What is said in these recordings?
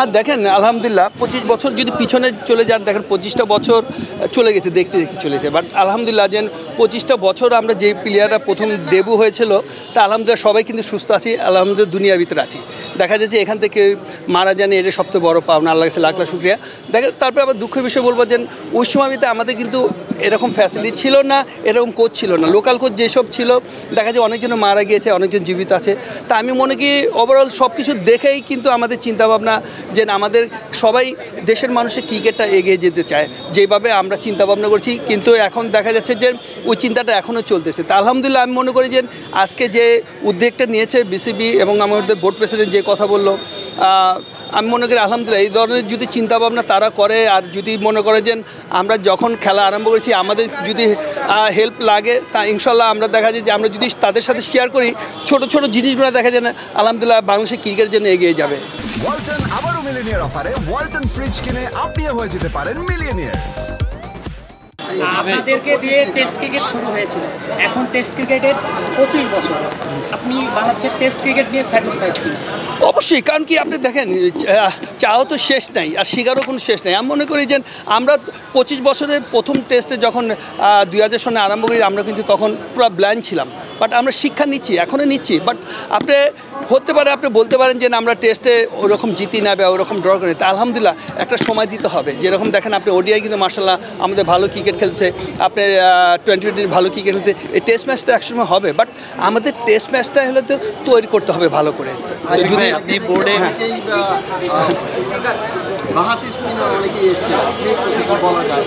আর দেখেন আলহামদুলিল্লাহ 25 বছর যদি পিছনে চলে যান, দেখেন 25টা বছর চলে গেছে, দেখতে দেখতে চলেছে। বাট আলহামদুলিল্লাহ যে 25টা বছর আমরা যে প্লেয়াররা প্রথম ডেবু হয়েছিল, তা আলহামদুলিল্লাহ সবাই কিন্তু সুস্থ আছি, আলহামদুলিল্লাহ দুনিয়ার ভিতরে আছি। দেখা যাচ্ছে এখান থেকে মারা যান, এটা সবচেয়ে বড় পাওনা, আল্লাহ কাছে লাখ লাখ শুকরিয়া। দেখেন তারপরে আবার দুঃখের বিষয় বলবো যে ওই সময়তে আমাদের কিন্তু এরকম ফ্যাসিলিটি ছিল না, এরকম কোচ ছিল না। লোকাল কোচ যেসব ছিল, দেখা যায় অনেকজন মারা গিয়েছে, অনেকজন জীবিত আছে। তা আমি মনে করি ওভারঅল সব কিছু দেখেই কিন্তু আমাদের চিন্তাভাবনা যে আমাদের সবাই দেশের মানুষের ক্রিকেটটা এগিয়ে যেতে চায়, যেভাবে আমরা চিন্তাভাবনা করছি। কিন্তু এখন দেখা যাচ্ছে যে ওই চিন্তাটা এখনও চলতেছে। তা আলহামদুলিল্লাহ আমি মনে করি যে আজকে যে উদ্যোগটা নিয়েছে বিসিবি এবং আমাদের বোর্ড প্রেসিডেন্ট যে কথা বললো, আমি মনে করি আলহামদুলিল্লাহ এই ধরনের যদি চিন্তাভাবনা তারা করে, আর যদি মনে করে যে আমরা যখন খেলা আরম্ভ করেছি আমাদের যদি হেল্প লাগে, তা ইনশাল্লাহ আমরা দেখা যায় যে আমরা যদি তাদের সাথে শেয়ার করি ছোট ছোট জিনিসগুলো, দেখা যায় না আলহামদুলিল্লাহ বাংলাদেশের ক্রিকেটের জন্য এগিয়ে যাবে। ওয়ালটন আবারও মিলিয়নিয়ার অফারে ওয়ালটন ফ্রিজ কিনে আপনিও হয়ে যেতে পারেন মিলিয়নিয়ার। আপনাদেরকে দিয়ে টেস্ট ক্রিকেট শুরু হয়েছিল, এখন টেস্ট ক্রিকেটের 25 বছর, আপনি বাংলাদেশের টেস্ট ক্রিকেট নিয়ে স্যাটিসফাইড কি? অবশ্যই, কারণ কি আপনি দেখেন চাও তো শেষ নাই, আর শিকারও কোনো শেষ নাই। আমি মনে করি যে আমরা 25 বছরের প্রথম টেস্টে যখন 2000 সনে আরম্ভ করি, আমরা কিন্তু তখন পুরো ব্লাইন্ড ছিলাম। বাট আমরা শিক্ষা নিচ্ছি, এখনও নিচ্ছি। বাট আপনি হতে পারে আপনি বলতে পারেন যে আমরা টেস্টে ওরকম জিতি না বা ওরকম ড্র করি, তা আলহামদুলিল্লাহ একটা সময় দিতে হবে। যেরকম দেখেন আপনি ওডিআই কিন্তু মার্শাল্লাহ আমাদের ভালো ক্রিকেট খেলছে, আপনি টোয়েন্টি ভালো ক্রিকেট খেলতে, এই টেস্ট ম্যাচটা একসময় হবে। বাট আমাদের টেস্ট ম্যাচটা হলে তো তৈরি করতে হবে ভালো করে। যদি আপনি বোর্ডে বাহাতি স্পিনার অনেকেই এসছে, আপনি বলা যায়,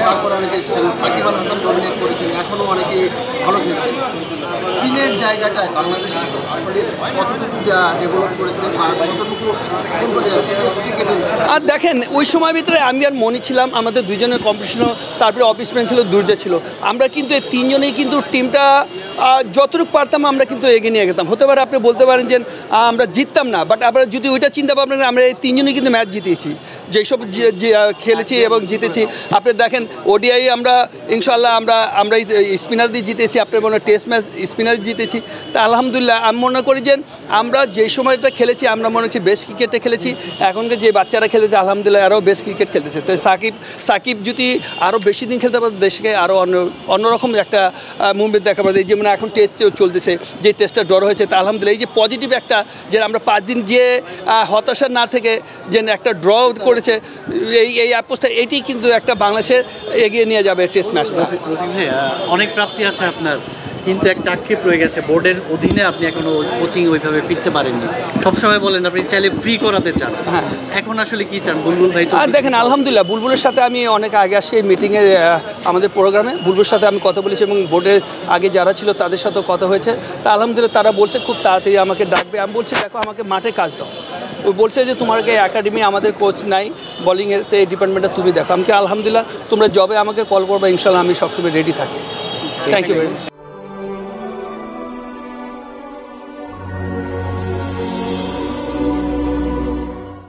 তারপর অনেকে সাকিব আল হাসান ডমিনেট করেছেন, এখনও অনেকেই ভালো খেলছেন। স্পিনের জায়গাটায় বাংলাদেশ আসলে কতটুকু ডেভেলপ করেছে বা কতটুকু টেস্ট ক্রিকেটে। আর দেখেন ওই সময় ভিতরে আমি আর মনি ছিলাম, আমাদের দুজনের কম্পিটিশনও, তারপরে অফ স্পিন ছিল দুর্জয় ছিল। আমরা কিন্তু এই তিনজনেই কিন্তু টিমটা যতটুকু পারতাম আমরা কিন্তু এগিয়ে নিয়ে গেতাম। হতে পারে আপনি বলতে পারেন যে আমরা জিততাম না, বাট আমরা যদি ওইটা চিন্তা ভাবনা করি, আমরা এই তিনজনই কিন্তু ম্যাচ জিতেছি, যেসব খেলেছি এবং জিতেছি। আপনি দেখেন ওডিআই আমরা ইনশাল্লাহ আমরা স্পিনার দিয়ে জিতেছি, আপনার মনে হয় টেস্ট ম্যাচ স্পিনার জিতেছি। তা আলহামদুলিল্লাহ আমি মনে করি যে আমরা যে সময়টা খেলেছি আমরা মনে হচ্ছে বেস্ট ক্রিকেটে খেলেছি। এখনকার যে বাচ্চারা খেলেছে আলহামদুলিল্লাহ আরও বেস্ট ক্রিকেট খেলতেছে। তো সাকিব যদি আরও বেশি দিন খেলতে পারে, দেশকে আরও অন্যরকম একটা মুভমেন্ট দেখা পারে। যেমন এখন টেস্ট চলতেছে, যে টেস্টটা ড্র হয়েছে, তা আলহামদুলিল্লাহ এই যে পজিটিভ একটা, যে আমরা 5 দিন যে হতাশা না থেকে যে একটা ড্র করেছে, এই অ্যাপ্রোচটা এটি কিন্তু একটা বাংলাদেশের এগিয়ে নিয়ে যাবে টেস্ট ম্যাচটা। অনেক প্রাপ্তি আছে আপনার, কিন্তু একটা আক্ষেপ রয়ে গেছে, বোর্ডের অধীনে আপনি এখনো কোচিং ওইভাবে ফিরতে পারেননি। সবসময় বলেন আপনি চাইলে ফ্রি করাতে চান, হ্যাঁ, এখন আসলে কি চান? বুলবুল ভাই তো দেখেন আলহামদুলিল্লাহ বুলবুলের সাথে আমি অনেক আগে আসছি এই মিটিংয়ে, আমাদের প্রোগ্রামে বুলবুলের সাথে আমি কথা বলেছি এবং বোর্ডের আগে যারা ছিল তাদের সাথেও কথা হয়েছে। তা আলহামদুলিল্লাহ তারা বলছে খুব তাড়াতাড়ি আমাকে ডাকবে। আমি বলছি দেখো আমাকে মাঠে কাজ দাও। ও বলছে যে তোমাকে একাডেমি আমাদের কোচ নাই বলিংয়ের, তো এই ডিপার্টমেন্টটা তুমি দেখো। আমাকে আলহামদুলিল্লাহ তোমরা জবে আমাকে কল করবে, ইনশাল্লাহ আমি সবসময় রেডি থাকি। Thank you very much.